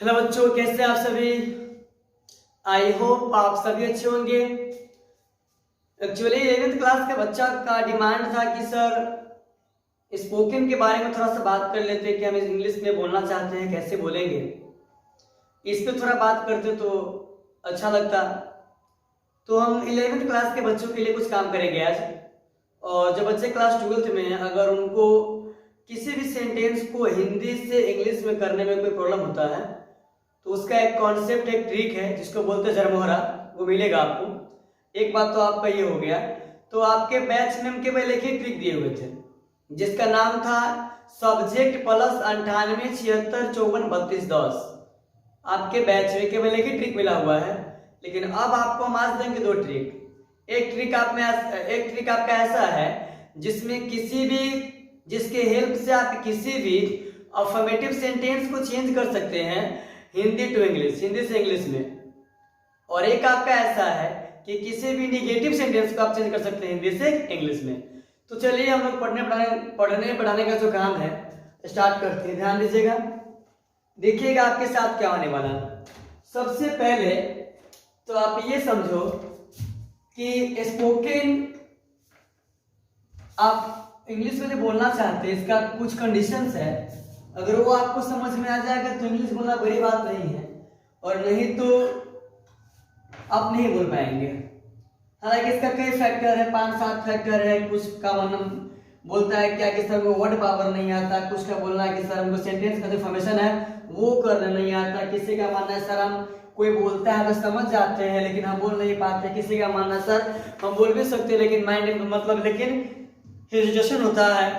Hello बच्चों, कैसे आप सभी। आई होप आप सभी अच्छे होंगे। एक्चुअली 11th क्लास के बच्चा का डिमांड था कि सर स्पोकन के बारे में थोड़ा सा बात कर लेते कि हम इंग्लिश में बोलना चाहते हैं, कैसे बोलेंगे, इस पे थोड़ा बात करते तो अच्छा लगता। तो हम 11th क्लास के बच्चों के लिए कुछ काम करेंगे आज। और जो बच्चे क्लास 12th में हैं, अगर उनको किसी भी सेंटेंस को हिंदी से इंग्लिश में करने में कोई प्रॉब्लम होता है तो उसका एक कॉन्सेप्ट, एक ट्रिक है जिसको बोलते हैं जरमोहरा, वो मिलेगा आपको। एक बात तो आपका ये हो गया। तो आपके बैच में हम केवल एक ही ट्रिक दिए हुए थे जिसका नाम था सब्जेक्ट प्लस 98 76 54 32 10। आपके बैच में केवल एक ही ट्रिक मिला हुआ है, लेकिन अब आपको हम आज देंगे दो ट्रिक। एक ट्रिक आपका ऐसा है जिसमें जिसके हेल्प से आप किसी भी अफर्मेटिव सेंटेंस को चेंज कर सकते हैं हिंदी टू इंग्लिश, हिंदी से इंग्लिश में। और एक आपका ऐसा है कि किसी भी निगेटिव सेंटेंस को आप चेंज कर सकते हैं हिंदी से इंग्लिश में। तो चलिए हम लोग पढ़ने पढ़ाने का जो काम है स्टार्ट करते हैं। ध्यान दीजिएगा, देखिएगा आपके साथ क्या होने वाला। सबसे पहले तो आप ये समझो कि स्पोकन आप इंग्लिश में जो बोलना चाहते हैं इसका कुछ कंडीशंस है। अगर वो आपको समझ में आ जाएगा तो इंग्लिश बोलना बड़ी बात नहीं है, और नहीं तो आप नहीं बोल पाएंगे। हालांकि इसका कई फैक्टर है, 5-7 फैक्टर है। कुछ का मन बोलता है क्या कि सर वो वर्ड पावर नहीं आता, कुछ का बोलना है कि सर हमको सेंटेंस का जो फॉर्मेशन है वो करना नहीं आता, किसी का मानना है सर हम कोई बोलता है तो समझ जाते हैं लेकिन हम बोल नहीं पाते, किसी का मानना है सर हम बोल भी सकते हैं लेकिन माइंड लेकिन हेजिटेशन होता है,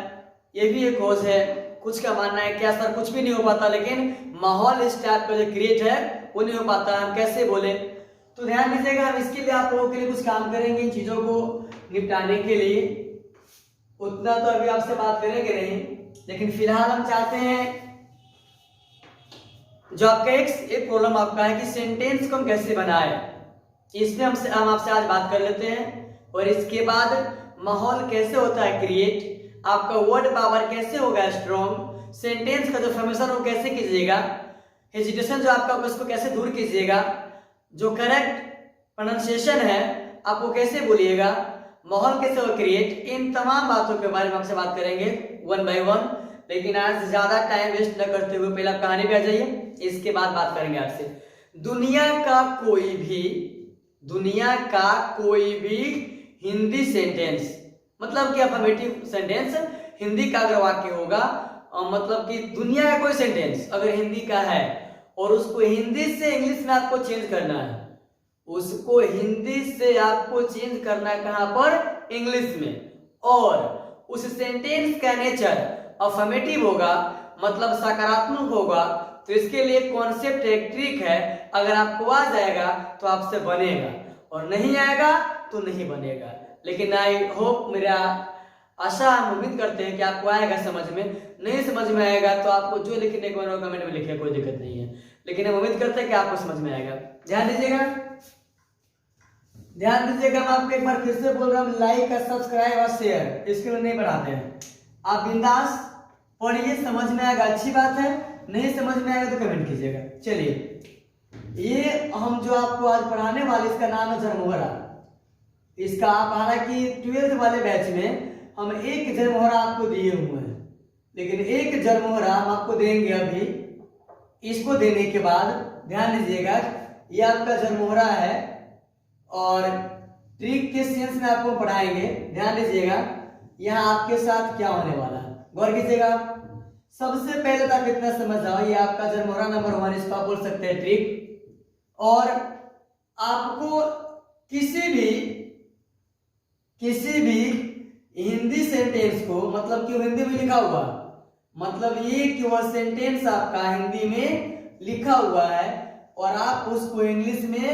ये भी एक कॉज है। कुछ का मानना है क्या सर कुछ भी नहीं हो पाता लेकिन माहौल इस टाइप का जो क्रिएट है वो नहीं हो पाता, हम कैसे बोले। तो ध्यान दीजिएगा, हम इसके लिए आप लोगों के लिए कुछ काम करेंगे इन चीजों को निपटाने के लिए। उतना तो अभी आपसे बात करेंगे नहीं, लेकिन फिलहाल हम चाहते हैं जो आपका एक प्रॉब्लम आपका है कि सेंटेंस को हम कैसे बनाए, इसमें हम आपसे आज बात कर लेते हैं। और इसके बाद माहौल कैसे होता है क्रिएट, आपका वर्ड पावर कैसे होगा स्ट्रॉन्ग, सेंटेंस का जो फॉर्मेशन वो कैसे कीजिएगा, हेजिटेशन जो आपका उसको कैसे दूर कीजिएगा, जो करेक्ट प्रोनाउंसिएशन है आपको कैसे बोलिएगा, माहौल कैसे हो क्रिएट, इन तमाम बातों के बारे में आपसे बात करेंगे वन बाय वन। लेकिन आज ज्यादा टाइम वेस्ट न करते हुए पहले आप कहानी पे आ जाइए, इसके बाद बात करेंगे आपसे। दुनिया का कोई भी हिंदी सेंटेंस, मतलब कि अफर्मेटिव सेंटेंस हिंदी का अगर वाक्य होगा, मतलब कि दुनिया का कोई सेंटेंस अगर हिंदी का है और उसको हिंदी से इंग्लिश में आपको चेंज करना है, उसको हिंदी से आपको चेंज करना है कहां पर, इंग्लिश में, और उस सेंटेंस का नेचर अफर्मेटिव होगा, मतलब सकारात्मक होगा, तो इसके लिए कॉन्सेप्ट एक ट्रिक है। अगर आपको आ जाएगा तो आपसे बनेगा, और नहीं आएगा तो नहीं बनेगा। लेकिन आई होप, मेरा आशा, हम उम्मीद करते हैं कि आपको आएगा समझ में। नहीं समझ में आएगा तो आपको जो लिखने को कमेंट में लिखिए, कोई दिक्कत नहीं है, लेकिन हम उम्मीद करते हैं कि आपको समझ में आएगा। ध्यान दीजिएगा, मैं आपको एक बार फिर से बोल रहा हूँ, लाइक और सब्सक्राइब और शेयर इसके लिए नहीं बढ़ाते हैं। आप बिंदास पढ़िए, समझ में आएगा अच्छी बात है, नहीं समझ में आएगा तो कमेंट कीजिएगा। चलिए, ये हम जो आपको आज पढ़ाने वाले इसका नाम है जरमोहरा। इसका आप हालांकि 12th वाले बैच में हम एक जरमोहरा आपको दिए हुए हैं, लेकिन एक जरमोहरा हम आपको देंगे अभी। इसको देने के बाद ध्यान दीजिएगा, ये आपका जरमोहरा है और ट्रिक के सेंस में आपको पढ़ाएंगे। ध्यान दीजिएगा, यहाँ आपके साथ क्या होने वाला है, गौर कीजिएगा। सबसे पहले तो आप इतना समझ जाओ, ये आपका जरमोहरा नंबर 1, इसको आप बोल सकते हैं ट्रिक। और आपको किसी भी हिंदी सेंटेंस को, मतलब कि हिंदी में लिखा हुआ, मतलब ये कि वह सेंटेंस आपका हिंदी में लिखा हुआ है और आप उसको इंग्लिश में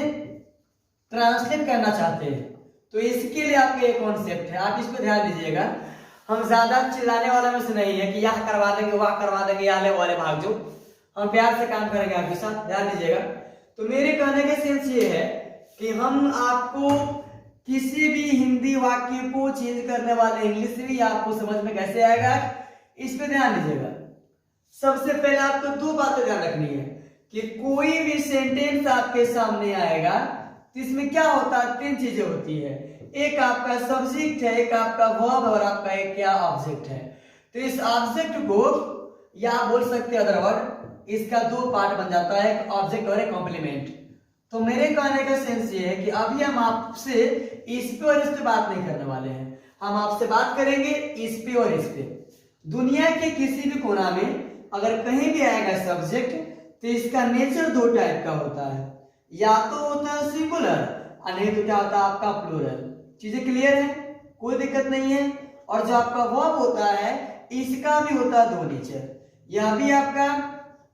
ट्रांसलेट करना चाहते हैं, तो इसके लिए आपका ये कॉन्सेप्ट है। आप इस पर ध्यान दीजिएगा, हम ज्यादा चिल्लाने वाला में से नहीं है कि यह करवा देंगे वह करवा देंगे, आले वाले भाग जो, हम प्यार से काम करेंगे आपके साथ। ध्यान दीजिएगा, तो मेरे कहने का सेंस ये है कि हम आपको किसी भी हिंदी वाक्य को चेंज करने वाले इंग्लिश में आपको समझ में कैसे आएगा, इस पे ध्यान दीजिएगा। सबसे पहले आपको दो बातें ध्यान रखनी है कि कोई भी सेंटेंस आपके सामने आएगा तो इसमें क्या होता है, तीन चीजें होती है। एक आपका सब्जेक्ट है, एक आपका वर्ब और आपका एक क्या ऑब्जेक्ट है। तो इस ऑब्जेक्ट को या आप बोल सकते हैं अदर वर्ड, इसका दो पार्ट बन जाता है, एक ऑब्जेक्ट और एक कॉम्प्लीमेंट। तो मेरे कहने का सेंस ये है कि अभी हम आपसे इस पे और इस पे बात नहीं करने वाले हैं, हम आपसे बात करेंगे इस पे और इस पे। दुनिया के किसी भी कोना में अगर कहीं भी आएगा सब्जेक्ट तो इसका नेचर दो टाइप का होता है, या तो होता है सिंगुलर और नहीं तो क्या होता है आपका प्लूरल। चीजें क्लियर है, कोई दिक्कत नहीं है। और जो आपका वर्ब होता है इसका भी होता है दो नेचर, यह भी आपका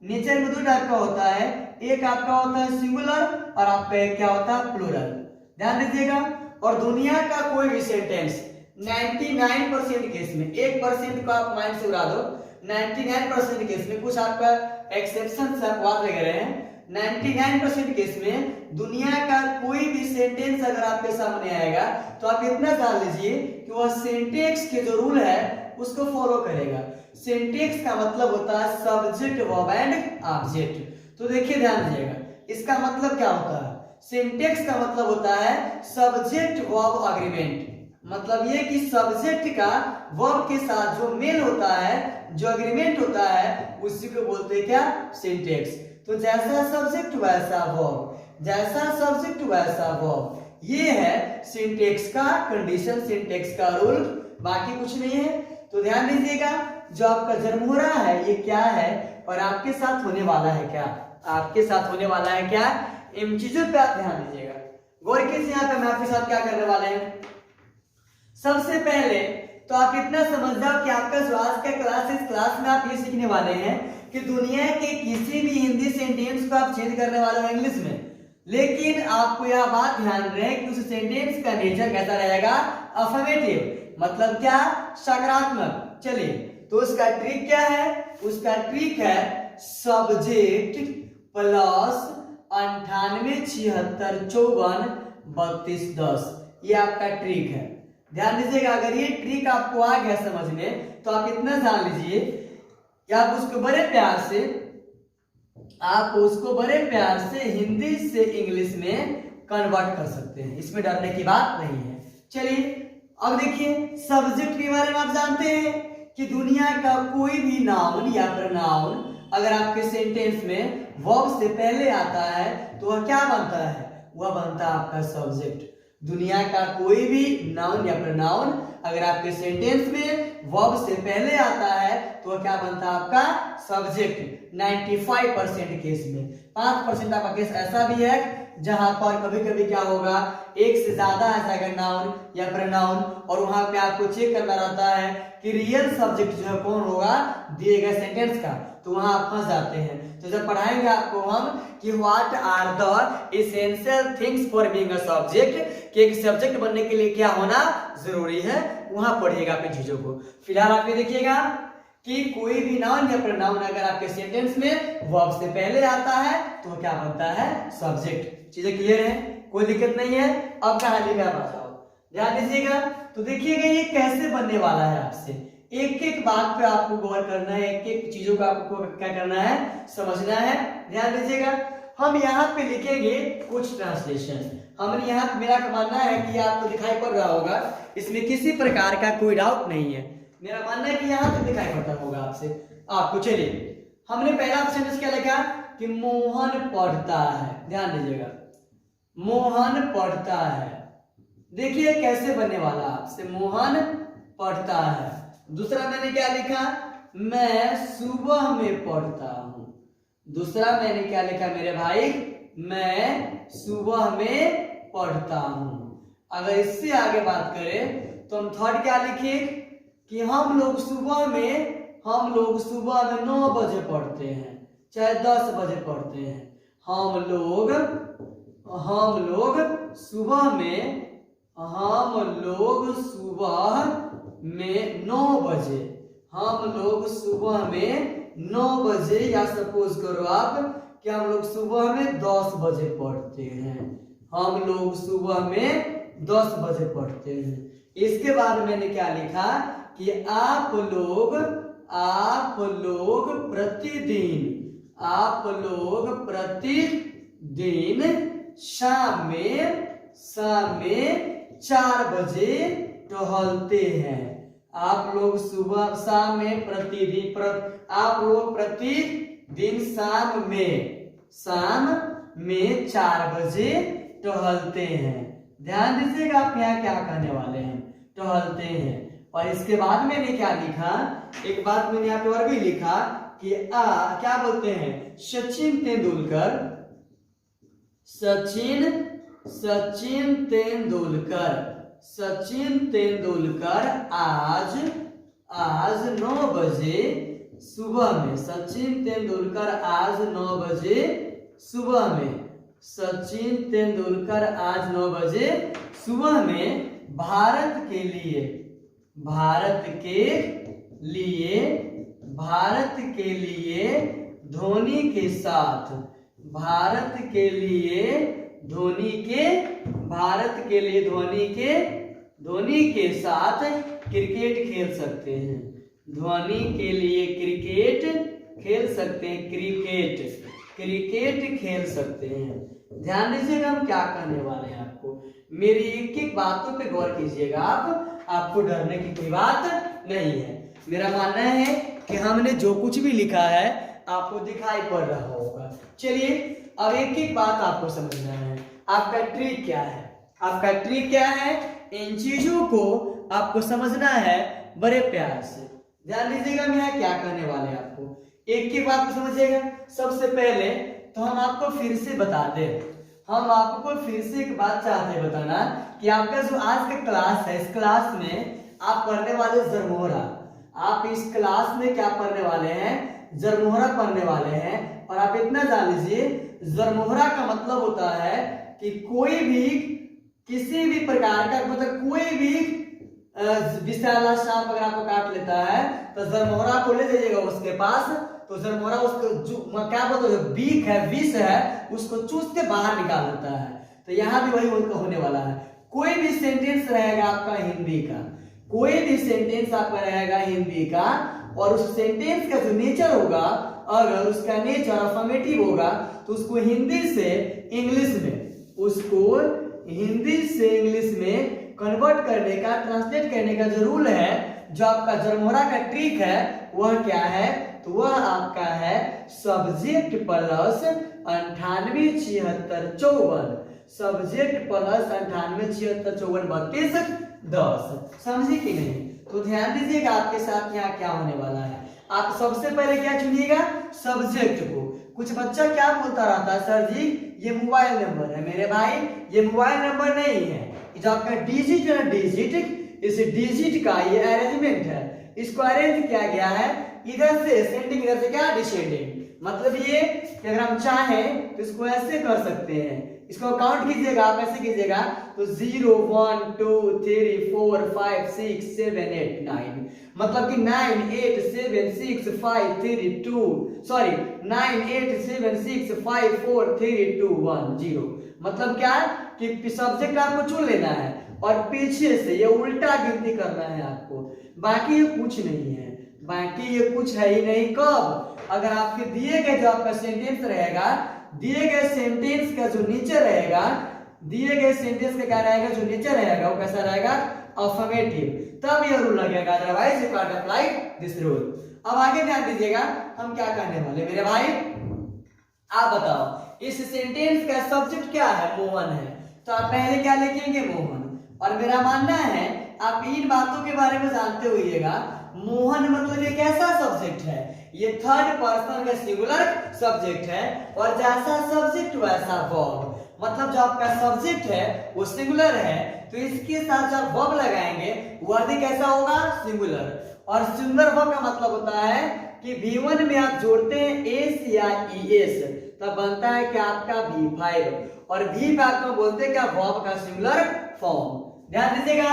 नेचर में दो टाइप का होता है, एक आपका होता है सिंगुलर और आपका एक क्या होता है प्लूरल। ध्यान दीजिएगा। और दुनिया का कोई भी सेंटेंस 99% केस में, 1% को आप माइंड से उड़ा दो, 99% केस में, कुछ आपका एक्सेप्शन अपवाद वगैरह हैं, 99% केस में दुनिया का कोई भी सेंटेंस अगर आपके सामने आएगा तो आप इतना जान लीजिए कि वह सिंटैक्स के जो रूल है उसको फॉलो करेगा। सिंटैक्स का मतलब होता है सब्जेक्ट वर्ब एंड ऑब्जेक्ट। तो देखिए ध्यान दीजिएगा, इसका मतलब क्या होता है, सिंटैक्स का मतलब होता है सब्जेक्ट वर्ब एग्रीमेंट। मतलब ये कि सब्जेक्ट का वर्ब के साथ जो मेल होता है, जो एग्रीमेंट होता है, उसी को बोलते हैं क्या, सिंटैक्स। तो जैसा सब्जेक्ट वैसा वर्ब, जैसा सब्जेक्ट वैसा वर्ब, ये है सिंटैक्स का कंडीशन, सिंटैक्स का रूल, बाकी कुछ नहीं है। तो ध्यान दीजिएगा, जो आपका जन्म हो रहा है ये क्या है और आपके साथ होने वाला है क्या, आपके साथ होने वाला है क्या, इन चीजों पे आप ध्यान दीजिएगा। गौर कीजिए यहाँ पे मैं आपके साथ क्या करने वाले हैं। सबसे पहले तो आप इतना समझ जाओ कि आपका जो आज का क्लास, इस क्लास में आप ये सीखने वाले हैं कि दुनिया के किसी भी हिंदी सेंटेंस को आप चेंज करने वाले हो इंग्लिश में, लेकिन आपको यह बात ध्यान रहे कि उस सेंटेंस का नेचर कैसा रहेगा, अफर्मेटिव, मतलब क्या, सकारात्मक। चलिए, तो उसका ट्रिक क्या है, उसका ट्रिक है सब्जेक्ट प्लस 98 76 54 32 10, ये आपका ट्रिक है। ध्यान दीजिएगा, अगर ये ट्रिक आपको आ गया समझ में तो आप इतना जान लीजिए कि आप उसको बड़े प्यार से हिंदी से इंग्लिश में कन्वर्ट कर सकते हैं, इसमें डरने की बात नहीं है। चलिए अब देखिए, सब्जेक्ट के बारे में आप जानते हैं कि दुनिया का कोई भी नाउन या प्रोनाउन अगर आपके सेंटेंस में वर्ब से पहले आता है तो वह क्या बनता है, वह बनता है आपका सब्जेक्ट। दुनिया का कोई भी नाउन या प्रोनाउन अगर आपके सेंटेंस में वर्ब से पहले आता है तो वह क्या बनता है, आपका सब्जेक्ट। 95% केस में 5% आपका केस ऐसा भी है जहां पर कभी कभी क्या होगा, एक से ज्यादा ऐसा अगर नाउन या प्रोनाउन और वहां पे आपको चेक करना रहता है कि रियल सब्जेक्ट जो है कौन होगा दिए गए सेंटेंस का, तो वहां आप फंस जाते हैं। तो जब पढ़ाएंगे आपको हम कि what are the essential things for being a subject, कि एक सब्जेक्ट बनने के लिए क्या होना जरूरी है, वहां पढ़िएगा अपने चीजों को। फिलहाल आप ये देखिएगा कि कोई भी नाउन या प्रोनाउन अगर आपके सेंटेंस में वर्ब से पहले आता है तो वो क्या बनता है, सब्जेक्ट। चीजें क्लियर है, कोई दिक्कत नहीं है। अब कहानी में आप आ जाओ, ध्यान दीजिएगा। तो देखिएगा ये कैसे बनने वाला है, आपसे एक एक बात पे आपको गौर करना है, एक एक चीजों का आपको क्या करना है, समझना है। ध्यान दीजिएगा, हम यहाँ पे लिखेंगे कुछ ट्रांसलेशन। हमने यहाँ पे, मेरा मानना है कि आपको दिखाई पड़ रहा होगा, इसमें किसी प्रकार का कोई डाउट नहीं है, मेरा मानना है कि यहाँ पे दिखाई पड़ता होगा आपसे आपको। चलिए, हमने पहला सेंटेंस क्या लिखा कि मोहन पढ़ता है। ध्यान दीजिएगा, मोहन पढ़ता है। देखिए कैसे बनने वाला आपसे, मोहन पढ़ता है। दूसरा मैंने क्या लिखा, मैं सुबह में पढ़ता हूं। दूसरा मैंने क्या लिखा मेरे भाई, मैं सुबह में पढ़ता हूं। अगर इससे आगे बात करें तो हम थर्ड क्या लिखे कि हम लोग सुबह में 9 बजे पढ़ते हैं, चाहे 10 बजे पढ़ते हैं। हम लोग सुबह में 9 बजे, हम लोग सुबह में 9 बजे, या सपोज करो आप कि हम लोग सुबह में 10 बजे पढ़ते हैं। हम लोग सुबह में 10 बजे पढ़ते हैं। इसके बाद मैंने क्या लिखा कि आप लोग आप लोग प्रतिदिन शाम में 4 बजे टहलते हैं। आप लोग सुबह शाम में आप लोग प्रतिदिन शाम में 4 बजे टहलते हैं। ध्यान दीजिएगा, आप यहाँ क्या कहने वाले हैं, टहलते हैं। और इसके बाद मैंने क्या लिखा, एक बात मैंने यहाँ पे और भी लिखा कि क्या बोलते हैं, सचिन तेंदुलकर आज 9 बजे सुबह में, सचिन तेंदुलकर आज 9 बजे सुबह में, सचिन तेंदुलकर आज 9 बजे सुबह में भारत के लिए धोनी के साथ क्रिकेट खेल सकते हैं। धोनी के लिए क्रिकेट खेल सकते हैं। ध्यान दीजिएगा, हम क्या कहने वाले हैं आपको, मेरी एक एक बातों पे गौर कीजिएगा। आपको डरने की कोई बात नहीं है। मेरा मानना है कि हमने जो कुछ भी लिखा है आपको दिखाई पड़ रहा होगा। चलिए अब एक एक बात आपको समझना है। आपका ट्रिक क्या है, इन चीजों को आपको समझना है बड़े प्यार से। ध्यान दीजिएगा, मैं क्या कहने वाले हैं आपको, एक एक बात को समझिएगा। सबसे पहले तो हम आपको फिर से बता दें, हम आपको फिर से एक बात चाहते हैं बताना कि आपका जो आज का क्लास है, इस क्लास में आप पढ़ने वाले जरमोहरा। आप इस क्लास में क्या पढ़ने वाले हैं, जरमोहरा पढ़ने वाले हैं। और आप इतना जान लीजिए, जरमोहरा का मतलब होता है कि कोई भी किसी भी प्रकार का, मतलब कोई भी विषैला सांप अगर आपको काट लेता है तो जरमोहरा को ले जाइएगा उसके पास, तो जरमोहरा उसको क्या बोलते हैं, बीक है, विष है, उसको चूस के बाहर निकाल देता है। तो यहाँ भी वही होने वाला है। कोई भी सेंटेंस रहेगा आपका हिंदी का, कोई भी सेंटेंस आपका रहेगा हिंदी का, और उस सेंटेंस का जो नेचर होगा, अगर उसका नेचर अफर्मेटिव होगा तो उसको हिंदी से इंग्लिश में कन्वर्ट करने का, ट्रांसलेट करने का जो रूल है, जो आपका जरमोहरा का ट्रिक है, वह क्या है, तो वह आपका है सब्जेक्ट प्लस 98 76 54, सब्जेक्ट प्लस 98 76 54 32 10। समझे कि नहीं? तो ध्यान दीजिएगा, आपके साथ यहाँ क्या होने वाला है। आप सबसे पहले क्या चुनिएगा, सब्जेक्ट को। कुछ बच्चा क्या बोलता रहता है, सर जी ये मोबाइल नंबर है। मेरे भाई ये मोबाइल नंबर नहीं है, जो आपका डिजिट है ना, इस डिजिट का ये अरेंजमेंट है, इसको अरेंज किया गया है इधर से सेंडिंग, इधर से क्या डिसेंडिंग। मतलब ये कि अगर हम चाहें तो इसको ऐसे कर सकते हैं, इसको काउंट कीजिएगा, आप ऐसे कीजिएगा तो 0 1 2 3 4 5 6 7 8 9, मतलब कि 9 8 7 6 5 3 2 9 8 7 6 5 4 3 2 1 0। मतलब क्या कि सब्जेक्ट आपको चुन लेना है और पीछे से ये उल्टा गिनती करना है आपको। बाकी ये कुछ नहीं है, बाकी ये कुछ है ही नहीं। कब? अगर आपके दिए गए जो आपका सेंटेंस रहेगा, दिए गए सेंटेंस का जो नेचर रहेगा, दिए गए सेंटेंस का क्या रहेगा, जो नेचर रहेगा वो कैसा रहेगा, अफर्मेटिव, तब ये रूल लगेगा, otherwise you can't apply this rule. अब आगे ध्यान दीजिएगा, हम क्या करने वाले मेरे भाई, आप बताओ इस सेंटेंस का सब्जेक्ट क्या है, मोहन है, तो आप पहले क्या लिखेंगे, मोहन। और मेरा मानना है आप इन बातों के बारे में जानते होइएगा, मोहन मतलब ये कैसा सब्जेक्ट है, ये थर्ड पर्सन का सिंगुलर सब्जेक्ट है, और जैसा सब्जेक्ट वैसा वर्ब। मतलब जो आपका सब्जेक्ट है वो सिंगुलर है, तो इसके साथ जो आप वर्ब लगाएंगे वह भी कैसा होगा, सिंगुलर। और सिंगुलर वर्ब का मतलब होता है कि V1 में आप जोड़ते हैं एस या ईएस, तब बनता है कि आपका V5, और V5 आपको बोलते हैं क्या, वर्ब का सिंगुलर फॉर्म। ध्यान दीजिएगा,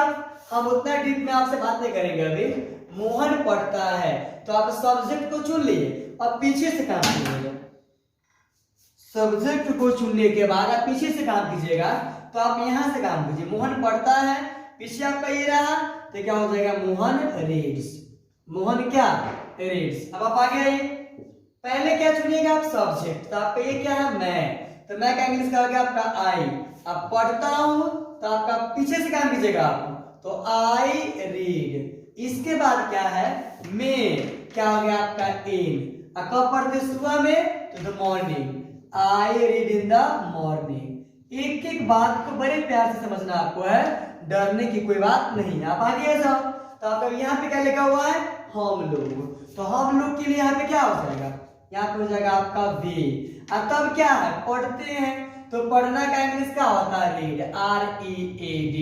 हम उतना डीप में आपसे बात नहीं करेंगे अभी। मोहन पढ़ता है, तो आप सब्जेक्ट को चुन लिए और पीछे से काम कीजिएगा। सब्जेक्ट को चुनने के बाद आप पीछे से काम कीजिएगा, तो आप यहां से काम कीजिए। मोहन पढ़ता है, पीछे आपका ये रहा, तो क्या हो जाएगा, मोहन रीड्स। मोहन क्या, रीड्स। अब आप आगे आइए, पहले क्या चुनिएगा आप? सब्जेक्ट। तो आपका ये क्या है? मैं। तो मैं का इंग्लिश का हो गया आपका आई। अब पढ़ता हूं तो आपका पीछे से काम कीजिएगा आप, तो आई रीड। इसके बाद क्या है? में क्या हो गया आपका? इन। कब पढ़ते? सुबह में, तो the morning. I read in the morning. एक एक बात को बड़े प्यार से समझना आपको है, डरने की कोई बात नहीं। आप आगे जाओ तो आपका यहाँ पे क्या लिखा हुआ है? हम लोग। तो हम लोग के लिए यहाँ पे क्या हो जाएगा? यहाँ पे हो जाएगा आपका वे। अब तब क्या है? पढ़ते हैं, तो पढ़ना का इंग्लिश क्या होता है? Read, READ।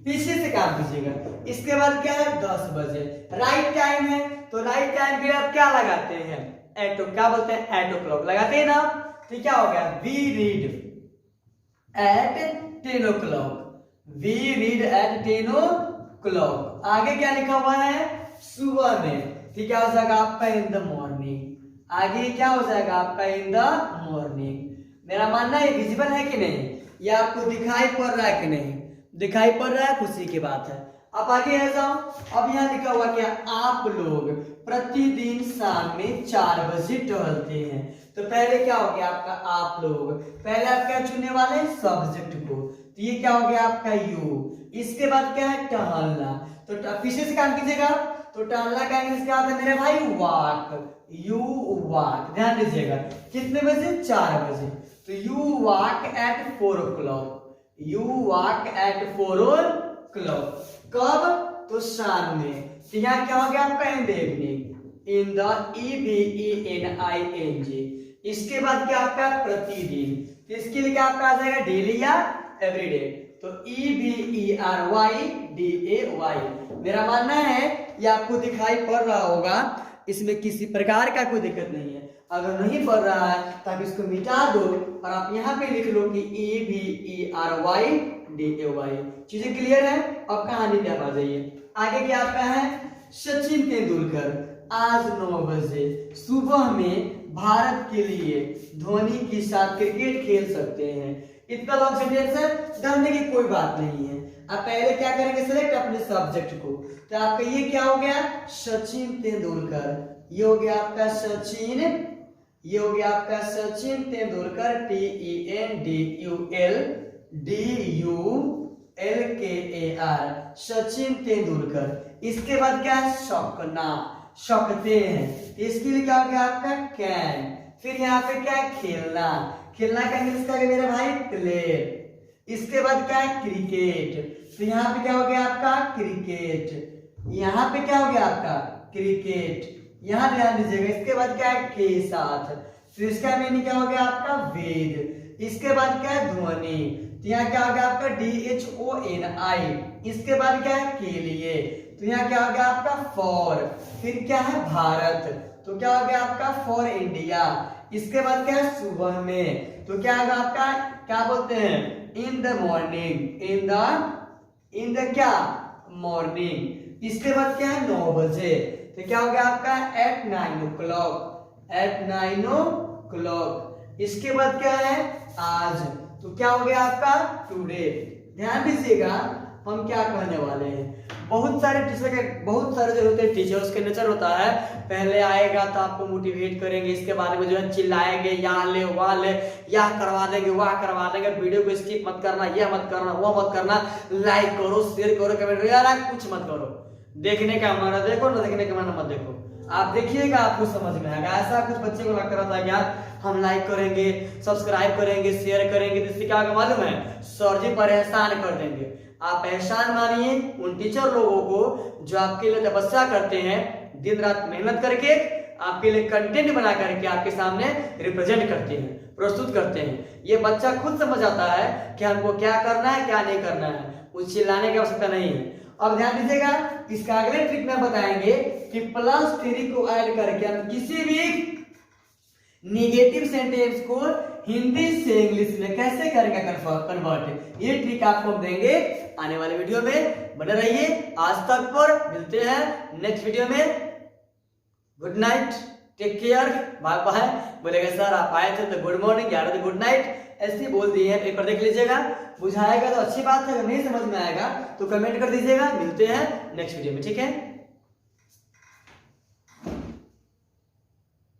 पीछे से काम कीजिएगा। इसके बाद क्या है? 10 बजे राइट टाइम है, तो राइट टाइम के लिए आप क्या लगाते हैं? एटो। क्या बोलते हैं? 8 o'clock लगाते हैं ना। तो क्या हो गया? We read at 10 o'clock। We read at 10 o'clock। आगे क्या लिखा हुआ है? सुबह में। तो क्या हो जाएगा आपका? In the morning. आगे क्या हो जाएगा आपका? In the morning. मेरा मानना है विजिबल है कि नहीं? या आपको दिखाई पड़ रहा है कि नहीं? दिखाई पड़ रहा है, खुशी की बात है। अब आगे आ जाओ। अब यहाँ लिखा हुआ क्या? आप लोग प्रतिदिन शाम में 4 बजे टहलते हैं। तो पहले क्या हो गया आपका? आप लोग। पहले आप क्या चुनने वाले? सब्जेक्ट को। तो ये क्या हो गया आपका? यू। इसके बाद क्या है? टहलना। तो पीछे से काम कीजिएगा। तो टहलना का इंग्लिश क्या होता है मेरे भाई? वॉक। You walk. ध्यान दीजिएगा। कितने बजे? 4 बजे। तो you walk at 4 o'clock। You walk at 4 o'clock। कब? तो शाम में। तो यहाँ क्या हो गया आपका? In the evening. In the EVENING। इसके बाद क्या आपका? प्रतिदिन। तो इसके लिए क्या आपका आ जाएगा? डेली या एवरीडे। तो EVERYDAY। मेरा मानना है ये आपको दिखाई पड़ रहा होगा, इसमें किसी प्रकार का कोई दिक्कत नहीं है। अगर नहीं पढ़ रहा है तो आप इसको मिटा दो और आप यहाँ पे लिख लो कि EVERYDAY। चीजें क्लियर है? अब कहानी पे आप आ जाइए। आगे क्या आपका है? सचिन तेंदुलकर आज 9 बजे सुबह में भारत के लिए धोनी के साथ क्रिकेट खेल सकते हैं। इतना लॉन्ग सेंटेंस है, डरने की कोई बात नहीं है। आप पहले क्या करेंगे? सिलेक्ट अपने सब्जेक्ट को। तो आपका ये क्या हो गया? सचिन तेंदुलकर। ये हो गया आपका सचिन। ये हो गया आपका सचिन तेंदुलकर। TENDULKAR। सचिन तेंदुलकर। इसके बाद क्या है? सकना। सकते हैं। इसके लिए क्या हो गया आपका? कैन। फिर यहाँ पे क्या है? खेलना। खेलना का इंग्लिश क्या है मेरे भाई? प्ले। इसके बाद क्या है? क्रिकेट। तो यहाँ पे क्या हो गया आपका? क्रिकेट। यहाँ पे क्या हो गया आपका? क्रिकेट। यहाँ ध्यान दीजिएगा। इसके बाद क्या है? के साथ। तो इसका मीनिंग क्या हो गया आपका? वेद। इसके बाद क्या है? ध्वनि। तो यहाँ क्या हो गया आपका? DHONI। इसके बाद क्या है? के लिए। तो यहाँ क्या हो गया आपका? फॉर। फिर क्या है? भारत। तो क्या हो गया आपका? For India. इसके बाद क्या है? सुबह में। तो क्या होगा आपका? क्या बोलते हैं? In the morning. In the क्या? मॉर्निंग। इसके बाद क्या है? 9 बजे। तो क्या हो गया आपका? At 9 o'clock। At 9 o'clock। इसके बाद क्या है? आज। तो क्या हो गया आपका? टुडे। ध्यान दीजिएगा हम क्या कहने वाले हैं। बहुत सारे टीचर के बहुत सारे जो होते हैं टीचर्स के नेचर होता है, पहले आएगा तो आपको मोटिवेट करेंगे, इसके बारे में जो है चिल्लाएंगे, यहाँ ले वहाँ ले, यह करवा देंगे वह करवा देंगे, वीडियो को स्किप मत करना, यह मत करना वो मत करना, लाइक करो शेयर करो कमेंट करो, यार कुछ मत करो, देखने का मन देखो ना देखने का मन मत देखो, आप देखिएगा आपको समझ में आएगा। ऐसा कुछ बच्चे को लगता रहता है कि यार हम लाइक करेंगे सब्सक्राइब करेंगे शेयर करेंगे तो इससे क्या होगा मालूम है? सर जी पर एहसान कर देंगे। आप एहसान मानिए उन टीचर लोगों को जो आपके लिए तपस्या करते हैं, दिन रात मेहनत करके आपके लिए कंटेंट बना करके आपके सामने रिप्रेजेंट करते हैं, प्रस्तुत करते हैं। ये बच्चा खुद समझ आता है कि हमको क्या करना है क्या नहीं करना है, कुछ चिल्लाने की आवश्यकता नहीं है। अब ध्यान दीजिएगा, इसका अगले ट्रिक में बताएंगे कि +3 को ऐड करके हम किसी भी निगेटिव सेंटेंस को हिंदी से इंग्लिश में कैसे करेंगे कन्वर्ट। ये ट्रिक आपको हम देंगे आने वाले वीडियो में, बने रहिए। आज तक पर मिलते हैं नेक्स्ट वीडियो में। Good night, take care, bye bye. बोलेगा सर आप आए थे तो गुड मॉर्निंग, 11 तो गुड नाइट, ऐसे बोल दिए हैं। पेपर देख लीजिएगा, बुझाएगा तो अच्छी बात है, अगर नहीं समझ में आएगा तो कमेंट कर दीजिएगा। मिलते हैं नेक्स्ट वीडियो में, ठीक है।